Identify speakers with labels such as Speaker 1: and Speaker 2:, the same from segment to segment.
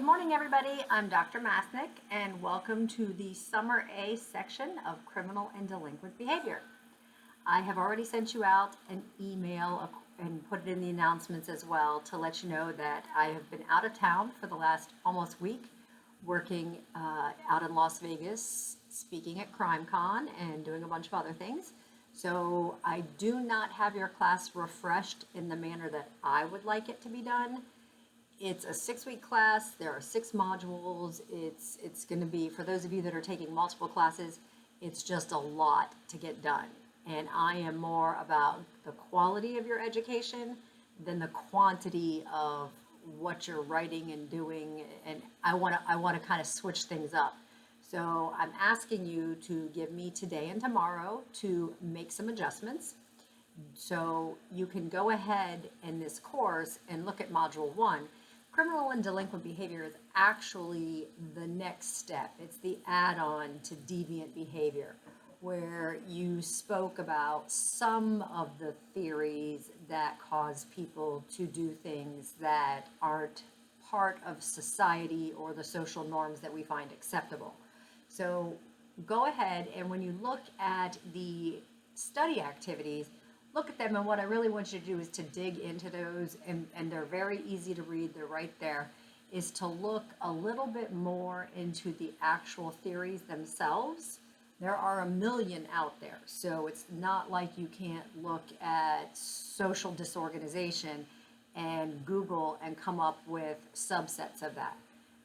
Speaker 1: morning, everybody. I'm Dr. Masnick, and welcome to the Summer A section of Criminal and Delinquent Behavior. I have already sent you out an email and put it in the announcements as well to let you know that I have been out of town for the last almost week, working out in Las Vegas, speaking at CrimeCon, and doing a bunch of other things. So I do not have your class refreshed in the manner that I would like it to be done. It's a 6-week class. There are 6 modules. It's going to be, for those of you that are taking multiple classes, it's just a lot to get done. And I am more about the quality of your education than the quantity of what you're writing and doing. And I want to kind of switch things up. So I'm asking you to give me today and tomorrow to make some adjustments. So you can go ahead in this course and look at Module 1. Criminal and delinquent behavior is actually the next step. It's the add-on to deviant behavior, where you spoke about some of the theories that cause people to do things that aren't part of society or the social norms that we find acceptable. So go ahead, and when you look at the study activities, look at them, and what I really want you to do is to dig into those, and they're very easy to read, they're right there, is to look a little bit more into the actual theories themselves. There are a million out there, so it's not like you can't look at social disorganization and Google and come up with subsets of that.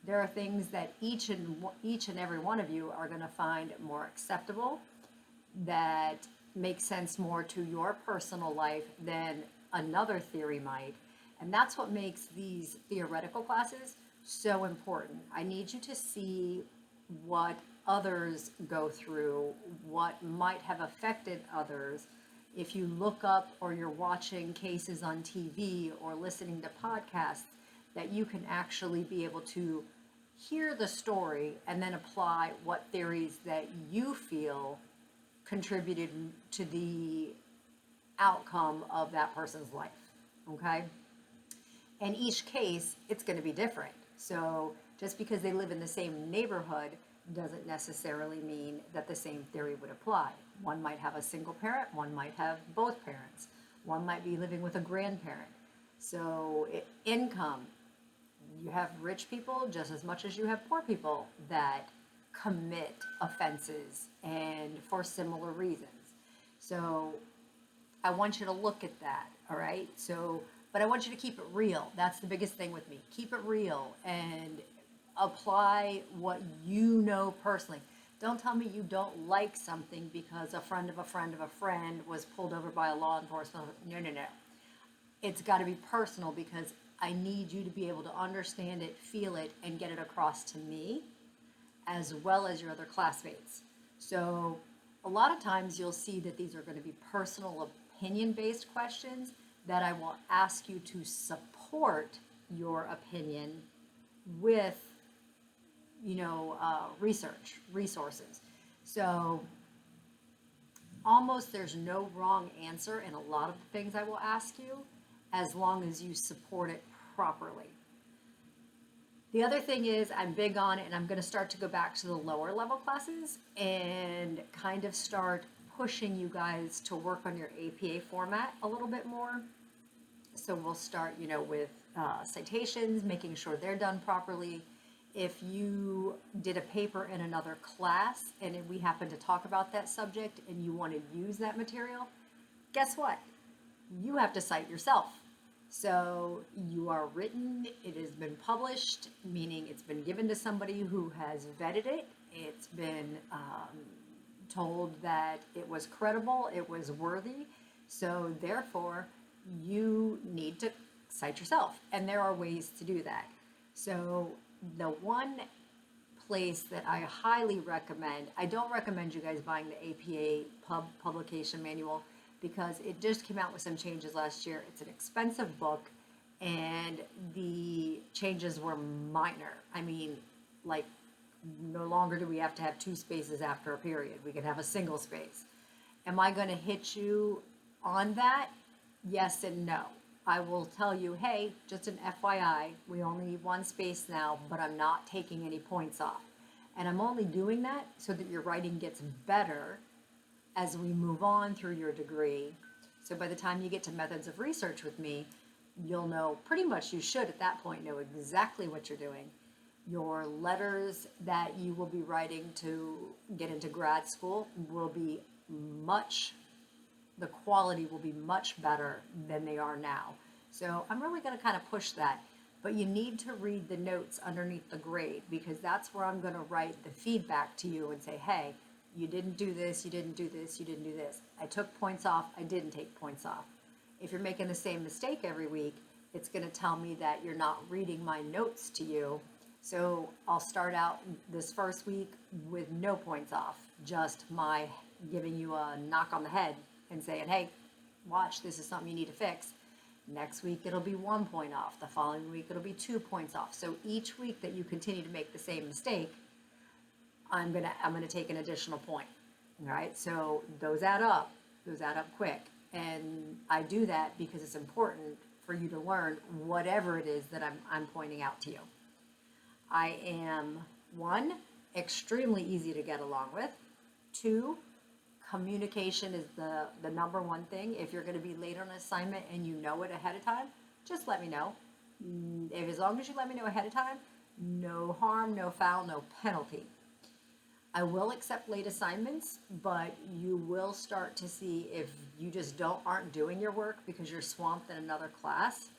Speaker 1: There are things that each and every one of you are going to find more acceptable, that make sense more to your personal life than another theory might. And that's what makes these theoretical classes so important. I need you to see what others go through, what might have affected others. If you look up or you're watching cases on TV or listening to podcasts, that you can actually be able to hear the story and then apply what theories that you feel contributed to the outcome of that person's life, okay? And each case, it's going to be different. So just because they live in the same neighborhood doesn't necessarily mean that the same theory would apply. One might have a single parent, one might have both parents, one might be living with a grandparent. So income, you have rich people just as much as you have poor people that commit offenses and for similar reasons. So I want you to look at that, all right? So, but I want you to keep it real. That's the biggest thing with me. Keep it real and apply what you know personally. Don't tell me you don't like something because a friend of a friend of a friend was pulled over by a law enforcement. No. It's got to be personal, because I need you to be able to understand it, feel it, and get it across to me, as well as your other classmates. So a lot of times you'll see that these are going to be personal opinion-based questions that I will ask you to support your opinion with, resources. So almost there's no wrong answer in a lot of the things I will ask you, as long as you support it properly. The other thing is, I'm big on, and I'm going to start to go back to the lower level classes and kind of start pushing you guys to work on your APA format a little bit more. So we'll start, with citations, making sure they're done properly. If you did a paper in another class and we happen to talk about that subject and you want to use that material, guess what? You have to cite yourself. So you are written, it has been published, meaning it's been given to somebody who has vetted it. It's been told that it was credible, it was worthy. So therefore, you need to cite yourself. And there are ways to do that. So the one place that I highly recommend, I don't recommend you guys buying the APA publication manual, because it just came out with some changes last year. It's an expensive book, and the changes were minor. I mean, like, no longer do we have to have 2 spaces after a period. We can have a single space. Am I going to hit you on that? Yes and no. I will tell you, hey, just an FYI, we only need one space now, but I'm not taking any points off. And I'm only doing that so that your writing gets better as we move on through your degree. So by the time you get to methods of research with me, you'll know pretty much, you should at that point know exactly what you're doing. Your letters that you will be writing to get into grad school will be much, the quality will be much better than they are now. So I'm really going to kind of push that. But you need to read the notes underneath the grade, because that's where I'm going to write the feedback to you and say, hey, you didn't do this, you didn't do this, you didn't do this. I took points off, I didn't take points off. If you're making the same mistake every week, it's going to tell me that you're not reading my notes to you. So I'll start out this first week with no points off, just my giving you a knock on the head and saying, hey, watch, this is something you need to fix. Next week it'll be 1 point off. The following week it'll be 2 points off. So each week that you continue to make the same mistake, I'm gonna take an additional point. All right, so those add up quick. And I do that because it's important for you to learn whatever it is that I'm pointing out to you. I am, 1, extremely easy to get along with. 2, communication is the number one thing. If you're going to be late on an assignment and you know it ahead of time, just let me know. If, as long as you let me know ahead of time, no harm, no foul, no penalty. I will accept late assignments, but you will start to see if you just aren't doing your work because you're swamped in another class.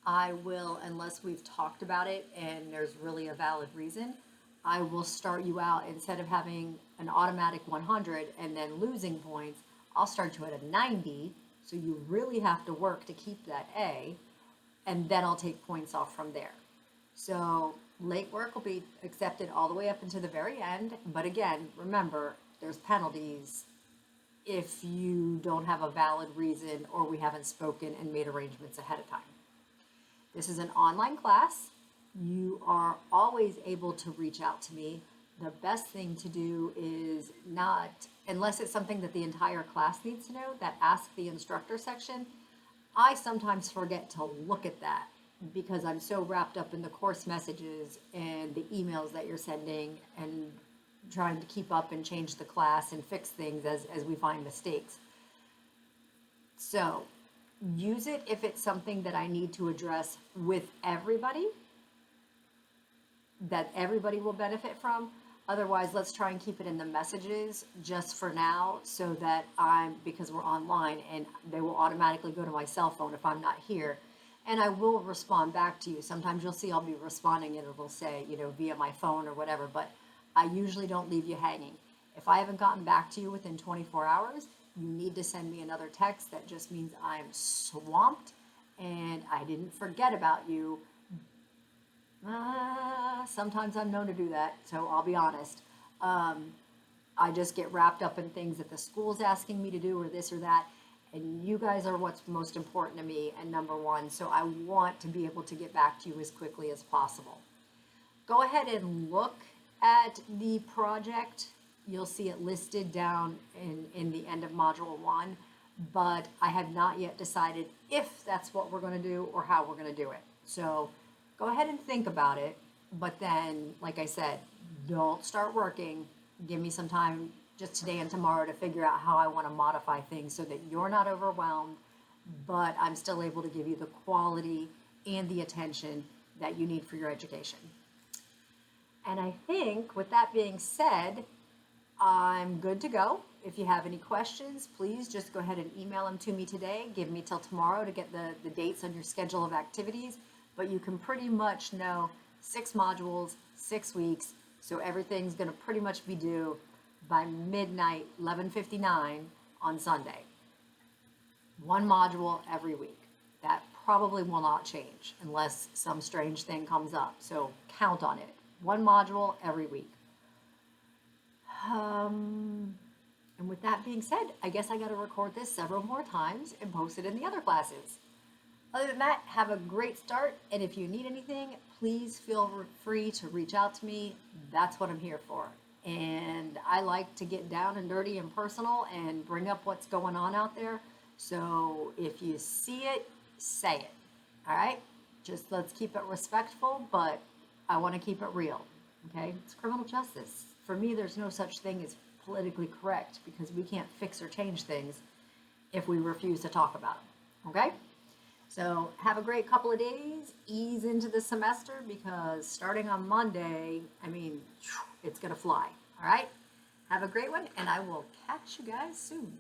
Speaker 1: I will, unless we've talked about it and there's really a valid reason, I will start you out, instead of having an automatic 100 and then losing points, I'll start you at a 90, so you really have to work to keep that A, and then I'll take points off from there. So late work will be accepted all the way up until the very end, but again, remember, there's penalties if you don't have a valid reason or we haven't spoken and made arrangements ahead of time. This is an online class. You are always able to reach out to me. The best thing to do is not, unless it's something that the entire class needs to know, that ask the instructor section. I sometimes forget to look at that because I'm so wrapped up in the course messages and the emails that you're sending and trying to keep up and change the class and fix things as we find mistakes. So use it if it's something that I need to address with everybody, that everybody will benefit from. Otherwise, let's try and keep it in the messages just for now, so that because we're online and they will automatically go to my cell phone if I'm not here. And I will respond back to you. Sometimes you'll see I'll be responding and it'll say, via my phone or whatever, but I usually don't leave you hanging. If I haven't gotten back to you within 24 hours, you need to send me another text. That just means I'm swamped and I didn't forget about you. Sometimes I'm known to do that, so I'll be honest. I just get wrapped up in things that the school's asking me to do or this or that, and you guys are what's most important to me and number one, so I want to be able to get back to you as quickly as possible. Go ahead and look at the project. You'll see it listed down in the end of Module 1, but I have not yet decided if that's what we're going to do or how we're going to do it. So go ahead and think about it, but then, like I said, don't start working. Give me some time just today and tomorrow to figure out how I want to modify things so that you're not overwhelmed, but I'm still able to give you the quality and the attention that you need for your education. And I think with that being said, I'm good to go. If you have any questions, please just go ahead and email them to me today. Give me till tomorrow to get the dates on your schedule of activities. But you can pretty much know 6 modules, 6 weeks. So everything's going to pretty much be due by midnight, 11:59 on Sunday. 1 module every week. That probably will not change unless some strange thing comes up. So count on it. 1 module every week. And with that being said, I guess I got to record this several more times and post it in the other classes. Other than that, have a great start. And if you need anything, please feel free to reach out to me. That's what I'm here for. And I like to get down and dirty and personal and bring up what's going on out there. So if you see it, say it. All right? Just let's keep it respectful, but I want to keep it real. Okay? It's criminal justice. For me, there's no such thing as politically correct because we can't fix or change things if we refuse to talk about them. Okay? So have a great couple of days. Ease into the semester because starting on Monday, I mean, it's going to fly. All right? Have a great one, and I will catch you guys soon.